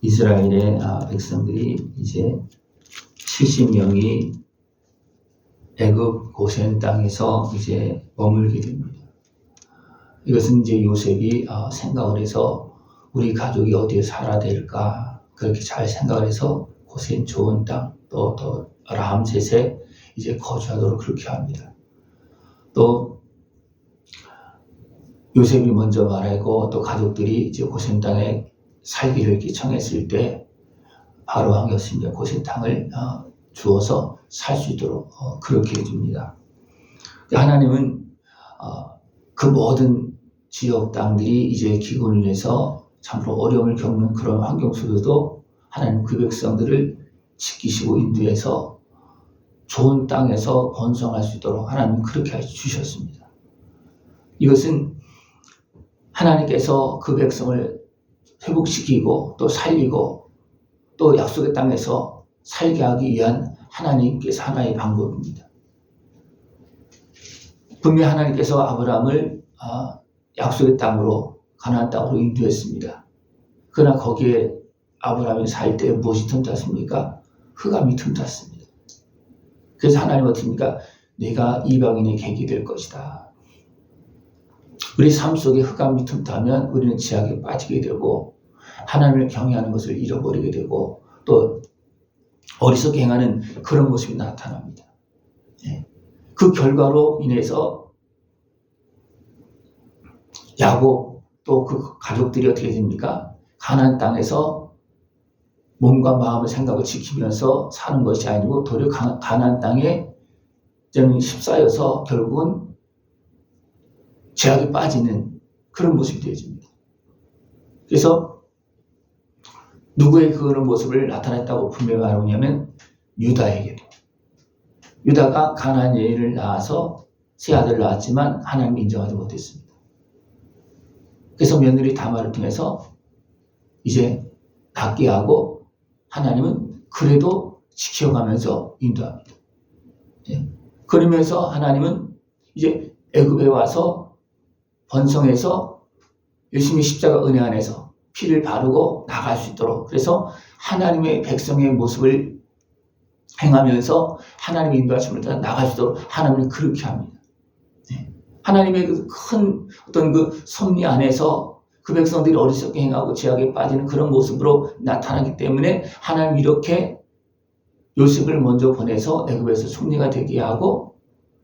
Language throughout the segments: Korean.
이스라엘의 백성들이 이제 70명이 애굽 고센 땅에서 이제 머물게 됩니다. 이것은 이제 요셉이 생각을 해서 우리 가족이 어디에 살아야 될까 그렇게 잘 생각을 해서 고센 좋은 땅 또 람셋에 이제 거주하도록 그렇게 합니다. 또 요셉이 먼저 말하고 또 가족들이 이제 고센 땅에 살기를 이렇게 청했을 때 바로 왕이 없습니다. 고센 땅을 주어서 살 수 있도록 그렇게 해줍니다. 하나님은 그 모든 지역 땅들이 이제 기근을 해서 참으로 어려움을 겪는 그런 환경 속에서도 하나님 그 백성들을 지키시고 인도해서 좋은 땅에서 번성할 수 있도록 하나님 그렇게 해주셨습니다. 이것은 하나님께서 그 백성을 회복시키고 또 살리고 또 약속의 땅에서 살게 하기 위한 하나님께서 하나의 방법입니다. 분명히 하나님께서 아브라함을 약속의 땅으로 가나안 땅으로 인도했습니다. 그러나 거기에 아브라함이 살 때 무엇이 틈탔습니까? 흑암이 틈탔습니다. 그래서 하나님은 어떻습니까? 내가 이방인의 객이 될 것이다. 우리 삶 속에 흑암이 틈타면 우리는 지약에 빠지게 되고 하나님을 경외하는 것을 잃어버리게 되고 또 어리석게 행하는 그런 모습이 나타납니다. 그 결과로 인해서 야곱 또 그 가족들이 어떻게 됩니까? 가나안 땅에서 몸과 마음의 생각을 지키면서 사는 것이 아니고 도리어 가나안 땅에 휩싸여서 결국은 죄악에 빠지는 그런 모습이 되어집니다. 그래서 누구의 그런 모습을 나타냈다고 분명히 말하냐면 유다에게도. 유다가 가나안 여인을 낳아서 세 아들을 낳았지만 하나님이 인정하지 못했습니다. 그래서 며느리 다말을 통해서 이제 낳게 하고 하나님은 그래도 지켜가면서 인도합니다. 그러면서 하나님은 이제 애굽에 와서 번성해서 열심히 십자가 은혜 안에서 피를 바르고 나갈 수 있도록 그래서 하나님의 백성의 모습을 행하면서 하나님의 인도하심을 따라 나갈 수 있도록 하나님은 그렇게 합니다. 하나님의 그 큰 어떤 그 섭리 안에서 그 백성들이 어리석게 행하고 죄악에 빠지는 그런 모습으로 나타나기 때문에 하나님 이렇게 요셉을 먼저 보내서 애굽에서 총리가 되게 하고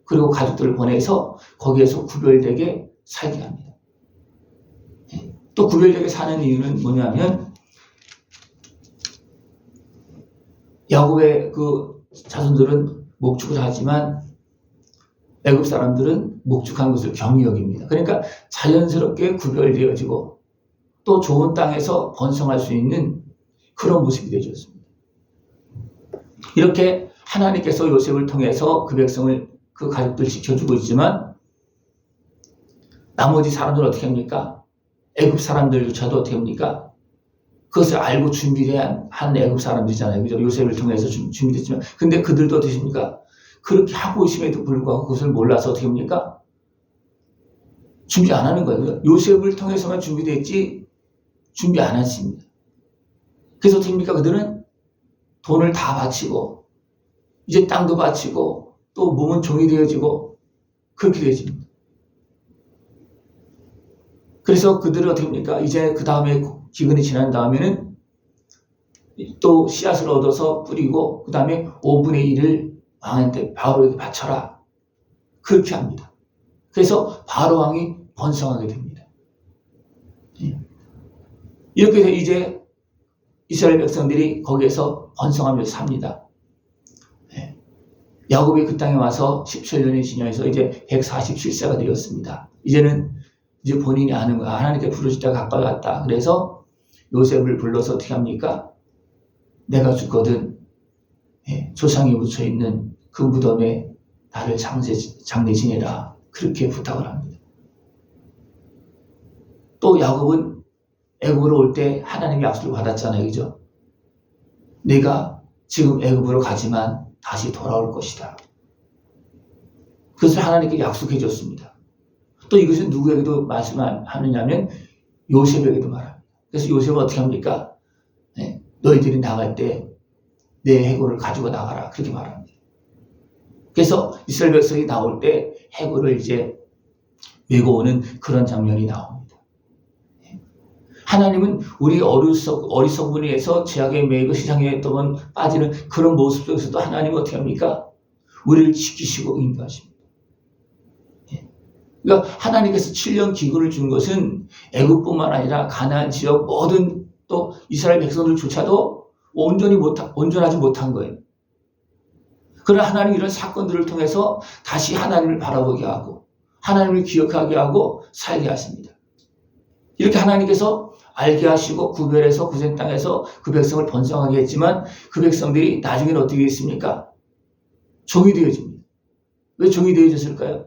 그리고 가족들을 보내서 거기에서 구별되게 살게 합니다. 또 구별되게 사는 이유는 뭐냐면 야곱의 그 자손들은 목축을 하지만 애굽 사람들은 목축한 것을 경히 여깁니다. 그러니까 자연스럽게 구별되어지고 또 좋은 땅에서 번성할 수 있는 그런 모습이 되어졌습니다. 이렇게 하나님께서 요셉을 통해서 그 백성을 그 가족들 지켜주고 있지만 나머지 사람들은 어떻게 합니까? 애굽 사람들조차도 어떻게 합니까? 그것을 알고 준비한 한 애굽 사람들이잖아요. 그죠? 요셉을 통해서 준비됐지만 근데 그들도 어떻게 합니까? 그렇게 하고 있음에도 불구하고 그것을 몰라서 어떻게 합니까? 준비 안 하는 거예요. 요셉을 통해서만 준비됐지 준비 안 했습니다. 그래서 어떻게 합니까? 그들은 돈을 다 바치고 이제 땅도 바치고 또 몸은 종이 되어지고 그렇게 되어집니다. 그래서 그들은 어떻게 합니까? 이제 그 다음에 기근이 지난 다음에는 또 씨앗을 얻어서 뿌리고 그 다음에 5분의 1을 왕한테 바로에게 바쳐라. 그렇게 합니다. 그래서 바로 왕이 번성하게 됩니다. 이렇게 해서 이제 이스라엘 백성들이 거기에서 번성하면서 삽니다. 야곱이 그 땅에 와서 17년이 지나서 이제 147세가 되었습니다. 이제는 이제 본인이 아는 거야. 하나님께 부르실 때가 가까이 왔다. 그래서 요셉을 불러서 어떻게 합니까? 내가 죽거든 조상이 묻혀있는 그 무덤에 나를 장례 지내라. 그렇게 부탁을 합니다. 또 야곱은 애굽으로 올 때 하나님의 약속을 받았잖아요. 그죠? 내가 지금 애굽으로 가지만 다시 돌아올 것이다. 그것을 하나님께 약속해 줬습니다. 또 이것은 누구에게도 말씀하느냐면 요셉에게도 말합니다. 그래서 요셉은 어떻게 합니까? 너희들이 나갈 때 내 해골을 가지고 나가라. 그렇게 말합니다. 그래서 이스라엘 백성이 나올 때 해골을 이제 메고 오는 그런 장면이 나옵니다. 하나님은 우리 어리석음에서 죄악에 매이고 세상에 또한 빠지는 그런 모습 속에서도 하나님은 어떻게 합니까? 우리를 지키시고 인도하십니다. 그러니까 하나님께서 7년 기근을 준 것은 애굽뿐만 아니라 가나안 지역 모든 또 이스라엘 백성들조차도 온전하지 못한 거예요. 그러나 하나님 이런 사건들을 통해서 다시 하나님을 바라보게 하고 하나님을 기억하게 하고 살게 하십니다. 이렇게 하나님께서 알게 하시고 구별해서 구전 땅에서 그 백성을 번성하게 했지만 그 백성들이 나중에는 어떻게 됐습니까? 종이 되어집니다. 왜 종이 되어졌을까요?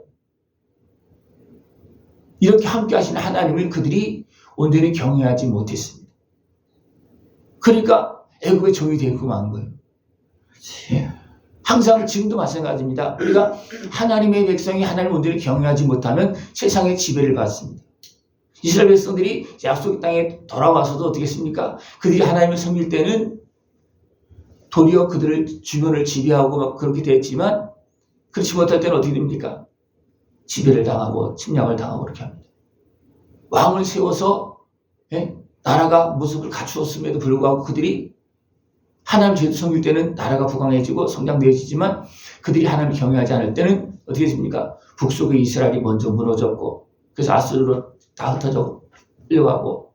이렇게 함께 하시는 하나님을 그들이 온전히 경외하지 못했습니다. 그러니까 애굽의 종이 되고 만 거예요. 항상 지금도 마찬가지입니다. 우리가 하나님의 백성이 하나님을 온전히 경외하지 못하면 세상의 지배를 받습니다. 이스라엘 백성들이 약속의 땅에 돌아와서도 어떻게 했습니까? 그들이 하나님을 섬길 때는 도리어 그들을 주변을 지배하고 막 그렇게 됐지만 그렇지 못할 때는 어떻게 됩니까? 지배를 당하고 침략을 당하고 그렇게 합니다. 왕을 세워서 나라가 모습을 갖추었음에도 불구하고 그들이 하나님 제도 섬길 때는 나라가 부강해지고 성장되어지지만 그들이 하나님을 경외하지 않을 때는 어떻게 됐습니까? 북쪽의 이스라엘이 먼저 무너졌고 그래서 아수르로 다 흩어져 끌려가고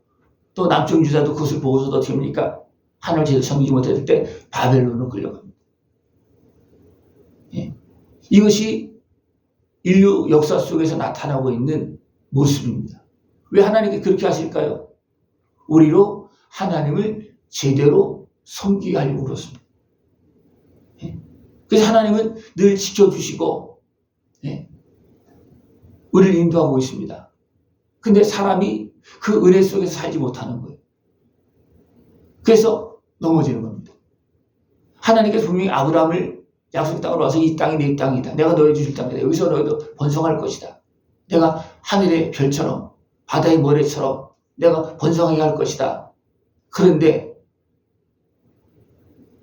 또 남쪽 유다도 그것을 보고서도 어떻게 합니까? 하나님을 제대로 섬기지 못했을 때 바벨론으로 끌려갑니다. 이것이 인류 역사 속에서 나타나고 있는 모습입니다. 왜 하나님께 그렇게 하실까요? 우리로 하나님을 제대로 섬기게 하려고 그렇습니다. 그래서 하나님은 늘 지켜주시고 우리를 인도하고 있습니다. 근데 사람이 그 은혜 속에서 살지 못하는 거예요. 그래서 넘어지는 겁니다. 하나님께서 분명히 아브라함을 약속 땅으로 와서 이 땅이 내 땅이다. 내가 너희 주실 땅이다. 여기서 너희도 번성할 것이다. 내가 하늘의 별처럼 바다의 모래처럼 내가 번성하게 할 것이다. 그런데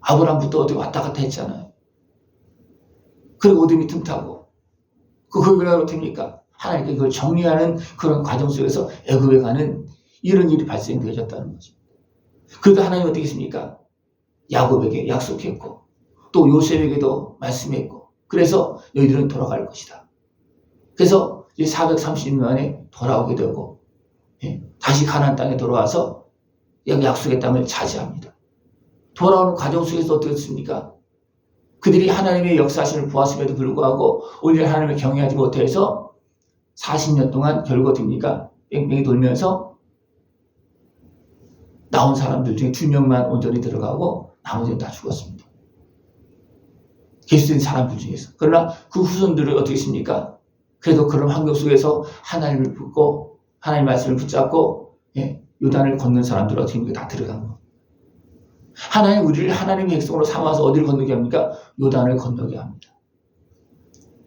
아브라함부터 어디 왔다 갔다 했잖아요. 그리고 어둠이 틈타고 그걸 왜 어떻습니까? 하나님께 그걸 정리하는 그런 과정 속에서 애굽에 가는 이런 일이 발생되어졌다는 거죠. 그래도 하나님 어떻게 했습니까? 야곱에게 약속했고 또 요셉에게도 말씀했고 그래서 너희들은 돌아갈 것이다. 그래서 이제 430년 만에 돌아오게 되고 다시 가나안 땅에 돌아와서 여기 약속의 땅을 차지합니다. 돌아오는 과정 속에서 어떻게 했습니까? 그들이 하나님의 역사심을 보았음에도 불구하고 오히려 하나님을 경외하지 못해서 40년 동안 결국 됩니까? 뺑뺑이 돌면서 나온 사람들 중에 2명만 온전히 들어가고 나머지는 다 죽었습니다. 계수된 사람들 중에서. 그러나 그 후손들은 어떻게 했습니까? 그래도 그런 환경 속에서 하나님을 붙고 하나님의 말씀을 붙잡고 요단을 건넌 사람들은 어떻게 합니까? 다 들어간 겁니다. 하나님 우리를 하나님의 백성으로 삼아서 어디를 건너게 합니까? 요단을 건너게 합니다.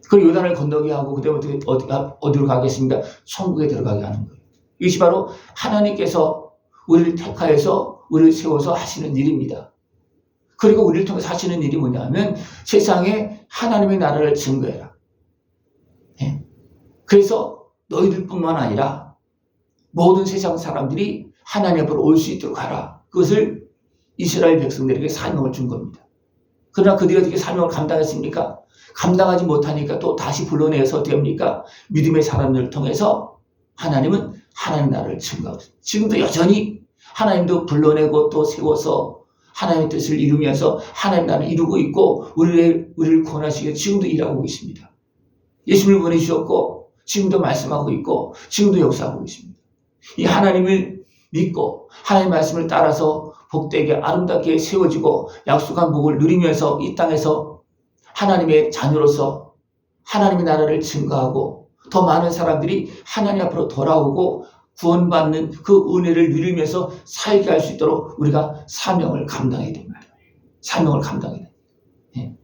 그 요단을 건너게 하고 그다음에 어디로 가겠습니까? 천국에 들어가게 하는 거예요. 이것이 바로 하나님께서 우리를 택하여서 우리를 세워서 하시는 일입니다. 그리고 우리를 통해서 하시는 일이 뭐냐면 세상에 하나님의 나라를 증거해라. 그래서 너희들뿐만 아니라 모든 세상 사람들이 하나님 앞으로 올 수 있도록 하라. 그것을 이스라엘 백성들에게 사명을 준 겁니다. 그러나 그들이 어떻게 사명을 감당했습니까? 감당하지 못하니까 또 다시 불러내서 어떻게 합니까? 믿음의 사람들을 통해서 하나님은 하나님 나라를 증거하고 있습니다. 지금도 여전히 하나님도 불러내고 또 세워서 하나님의 뜻을 이루면서 하나님 나라를 이루고 있고 우리를 구원하시기 위해 지금도 일하고 있습니다. 예수님을 보내주셨고 지금도 말씀하고 있고 지금도 역사하고 있습니다. 이 하나님을 믿고 하나님의 말씀을 따라서 복되게 아름답게 세워지고 약속한 복을 누리면서 이 땅에서 하나님의 자녀로서 하나님의 나라를 증거하고 더 많은 사람들이 하나님 앞으로 돌아오고 구원받는 그 은혜를 누리면서 살게 할 수 있도록 우리가 사명을 감당해야 됩니다. 사명을 감당해야 됩니다.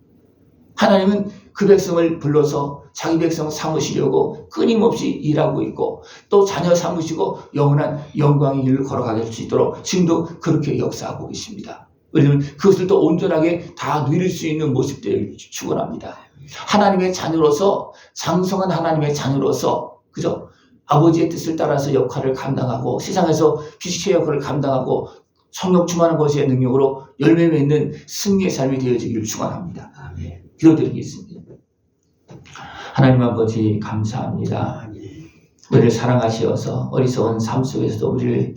하나님은 그 백성을 불러서 자기 백성 삼으시려고 끊임없이 일하고 있고 또 자녀 삼으시고 영원한 영광의 길을 걸어가게 할 수 있도록 지금도 그렇게 역사하고 계십니다. 우리는 그것을 또 온전하게 다 누릴 수 있는 모습들을 축원합니다. 하나님의 자녀로서 장성한 하나님의 자녀로서 그죠? 아버지의 뜻을 따라서 역할을 감당하고 세상에서 빛의 역할을 감당하고 성령 충만한 것의 능력으로 열매 맺는 승리의 삶이 되어지기를 축원합니다. 기도드리겠습니다. 하나님 아버지 감사합니다. 우리를 사랑하시어서 어리석은 삶 속에서도 우리를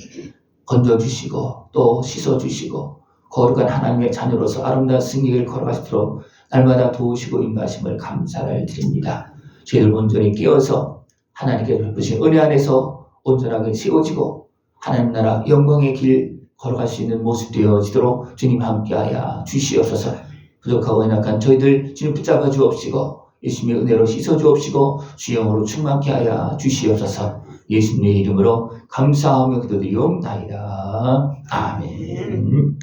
건져주시고 또 씻어주시고 거룩한 하나님의 자녀로서 아름다운 승리를 걸어가시도록 날마다 도우시고 인도하심을 감사를 드립니다. 저희들 온전히 깨어서 하나님께 베푸신 은혜 안에서 온전하게 세워지고 하나님 나라 영광의 길 걸어갈 수 있는 모습 되어지도록 주님 함께하여 주시옵소서. 부족하고 연약한 저희들 주님 붙잡아 주옵시고 예수님의 은혜로 씻어 주옵시고 주의 영으로 충만케 하여 주시옵소서. 예수님의 이름으로 감사하며 기도드리옵나이다. 아멘.